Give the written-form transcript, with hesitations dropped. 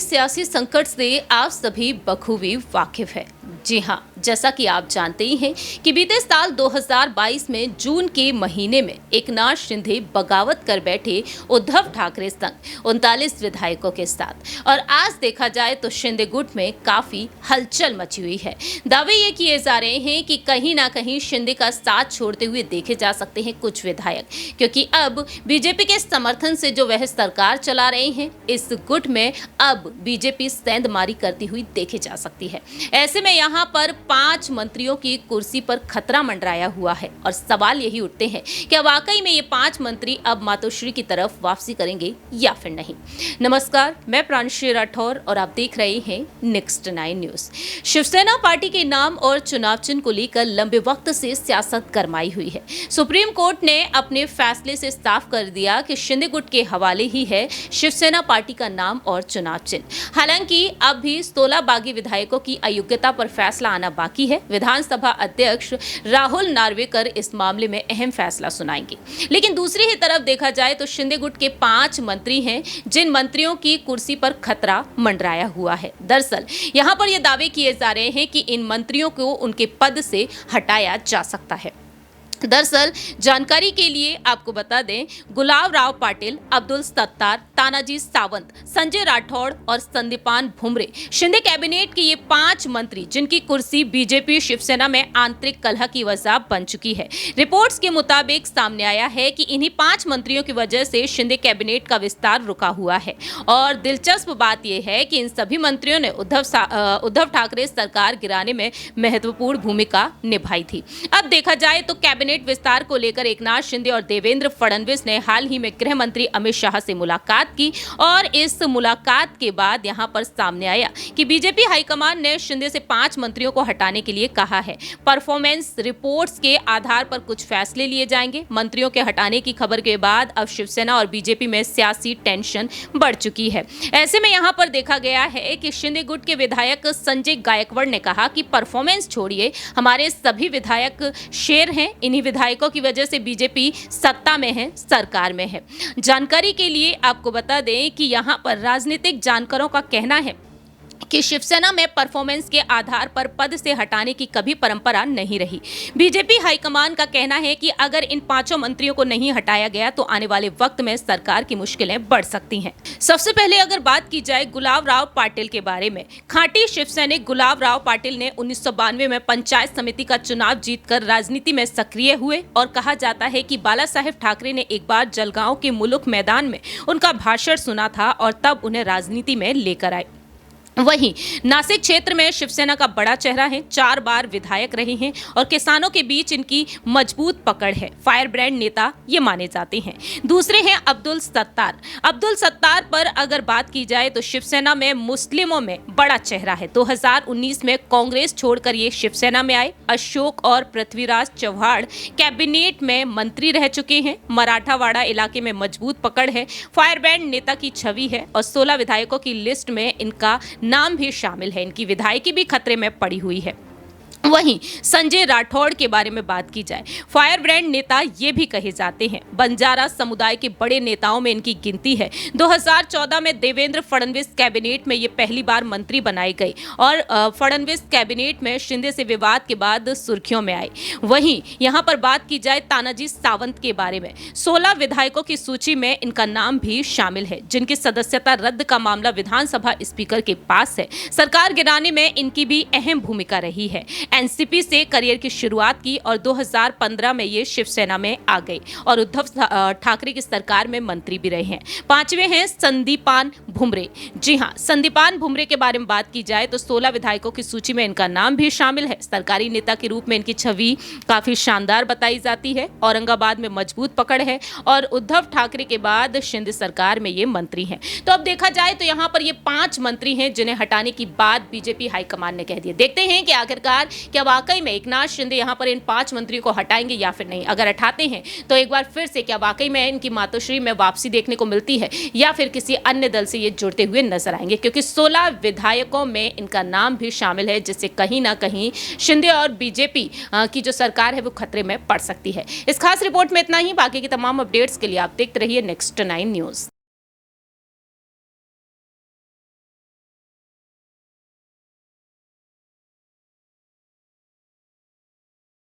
सियासी संकट से आप सभी बखूबी वाकिफ है। जी हाँ, जैसा कि आप जानते ही हैं कि बीते साल 2022 में जून के महीने में एकनाथ शिंदे बगावत कर बैठे उद्धव ठाकरे संग 39 विधायकों के साथ, और आज देखा जाए तो शिंदे गुट में काफी हलचल मची हुई है। दावे ये किए जा रहे हैं कि कहीं ना कहीं शिंदे का साथ छोड़ते हुए देखे जा सकते हैं कुछ विधायक, क्योंकि अब बीजेपी के समर्थन से जो वह सरकार चला रहे हैं, इस गुट में अब बीजेपी सेंधमारी करती हुई देखी जा सकती है। ऐसे में यहाँ पर 5 मंत्रियों की कुर्सी पर खतरा मंडराया हुआ है और सवाल यही उठते हैं कि वाकई में ये 5 मंत्री अब मातोश्री की तरफ वापसी करेंगे या फिर नहीं। नमस्कार, मैं प्रांशु राठौर और आप देख रहे हैं नेक्स्ट 9 न्यूज। शिवसेना पार्टी के नाम और चुनाव चिन्ह को लेकर लंबे वक्त से सियासत गरमाई हुई है। सुप्रीम कोर्ट ने अपने फैसले से साफ कर दिया कि शिंदे गुट के हवाले ही है शिवसेना पार्टी का नाम और चुनाव चिन्ह। हालांकि अब भी 16 बागी विधायकों की अयोग्यता पर फैसला आना बाकी है। विधानसभा अध्यक्ष राहुल नार्वेकर इस मामले में अहम फैसला सुनाएंगे। लेकिन दूसरी ही तरफ देखा जाए तो शिंदे गुट के 5 मंत्री हैं जिन मंत्रियों की कुर्सी पर खतरा मंडराया हुआ है। दरअसल यहां पर यह दावे किए जा रहे हैं कि इन मंत्रियों को उनके पद से हटाया जा सकता है। दरअसल जानकारी के लिए आपको बता दें, गुलाब राव पाटिल, अब्दुल सत्तार, तानाजी सावंत, संजय राठौड़ और संदीपान भुमरे शिंदे कैबिनेट के ये 5 मंत्री जिनकी कुर्सी बीजेपी शिवसेना में आंतरिक कलह की वजह बन चुकी है। रिपोर्ट्स के मुताबिक सामने आया है कि इन्हीं 5 मंत्रियों की वजह से शिंदे कैबिनेट का विस्तार रुका हुआ है। और दिलचस्प बात यह है कि इन सभी मंत्रियों ने उद्धव ठाकरे सरकार गिराने में महत्वपूर्ण भूमिका निभाई थी। अब देखा जाए तो कैबिनेट विस्तार को लेकर एकनाथ शिंदे और देवेंद्र फडणवीस ने हाल ही में गृह मंत्री अमित शाह से मुलाकात की, और इस मुलाकात के बाद यहां पर सामने आया कि बीजेपी हाईकमान ने शिंदे से 5 मंत्रियों को हटाने के लिए कहा है। परफॉर्मेंस रिपोर्ट्स के आधार पर कुछ फैसले लिए जाएंगे। मंत्रियों के हटाने की खबर के बाद अब शिवसेना और बीजेपी में सियासी टेंशन बढ़ चुकी है। ऐसे में यहां पर देखा गया है कि शिंदे गुट के विधायक संजय गायकवाड़ ने कहा कि परफॉर्मेंस छोड़िए, हमारे सभी विधायक शेर हैं, इन्हीं विधायकों की वजह से बीजेपी सत्ता में है, सरकार में है। जानकारी के लिए आपको बता दें कि यहां पर राजनीतिक जानकारों का कहना है कि शिवसेना में परफॉर्मेंस के आधार पर पद से हटाने की कभी परंपरा नहीं रही। बीजेपी हाईकमान का कहना है कि अगर इन 5 मंत्रियों को नहीं हटाया गया तो आने वाले वक्त में सरकार की मुश्किलें बढ़ सकती हैं। सबसे पहले अगर बात की जाए गुलाब राव पाटिल के बारे में, खाटी शिवसैनिक गुलाब राव पाटिल ने 1992 में पंचायत समिति का चुनाव जीतकर राजनीति में सक्रिय हुए, और कहा जाता है कि बाला साहेब ठाकरे ने एक बार जलगांव के मुलुक मैदान में उनका भाषण सुना था और तब उन्हें राजनीति में लेकर आए। वहीं नासिक क्षेत्र में शिवसेना का बड़ा चेहरा है, 4 बार विधायक रहे हैं और किसानों के बीच इनकी मजबूत पकड़ है। फायर ब्रांड नेता ये माने जाते हैं। दूसरे हैं अब्दुल सत्तार। अब्दुल सत्तार पर अगर बात की जाए तो शिवसेना में मुस्लिमों में बड़ा चेहरा है। 2019 में कांग्रेस छोड़कर ये शिवसेना में आए। अशोक और पृथ्वीराज चव्हाण कैबिनेट में मंत्री रह चुके हैं। मराठावाड़ा इलाके में मजबूत पकड़ है, फायर ब्रांड नेता की छवि है और 16 विधायकों की लिस्ट में इनका नाम भी शामिल है। इनकी विधायकी भी खतरे में पड़ी हुई है। वहीं संजय राठौड़ के बारे में बात की जाए, फायर ब्रांड नेता ये भी कहे जाते हैं। बंजारा समुदाय के बड़े नेताओं में इनकी गिनती है। 2014 में देवेंद्र फडणवीस कैबिनेट में ये पहली बार मंत्री बनाए गए और फडणवीस कैबिनेट में शिंदे से विवाद के बाद सुर्खियों में आए। वहीं यहां पर बात की जाए तानाजी सावंत के बारे में, 16 विधायकों की सूची में इनका नाम भी शामिल है, जिनकी सदस्यता रद्द का मामला विधानसभा स्पीकर के पास है। सरकार गिराने में इनकी भी अहम भूमिका रही है। एनसीपी से करियर की शुरुआत की और 2015 में ये शिवसेना में आ गए और उद्धव ठाकरे की सरकार में मंत्री भी रहे हैं। 5वें हैं संदीपान भुमरे। जी हां, संदीपान भुमरे के बारे में बात की जाए तो 16 विधायकों की सूची में इनका नाम भी शामिल है। सरकारी नेता के रूप में इनकी छवि काफी शानदार बताई जाती है। औरंगाबाद में मजबूत पकड़ है और उद्धव ठाकरे के बाद शिंदे सरकार में ये मंत्री हैं। तो अब देखा जाए तो यहाँ पर ये 5 मंत्री हैं जिन्हें हटाने की बात बीजेपी हाईकमान ने कह दी। देखते हैं कि आखिरकार क्या वाकई में एकनाथ शिंदे यहाँ पर इन 5 मंत्रियों को हटाएंगे या फिर नहीं। अगर हटाते हैं तो एक बार फिर से क्या वाकई में इनकी मातोश्री में वापसी देखने को मिलती है या फिर किसी अन्य दल से ये जुड़ते हुए नजर आएंगे, क्योंकि 16 विधायकों में इनका नाम भी शामिल है, जिससे कहीं ना कहीं शिंदे और बीजेपी की जो सरकार है वो खतरे में पड़ सकती है। इस खास रिपोर्ट में इतना ही। बाकी की तमाम अपडेट्स के लिए आप देखते रहिए नेक्स्ट 9 न्यूज।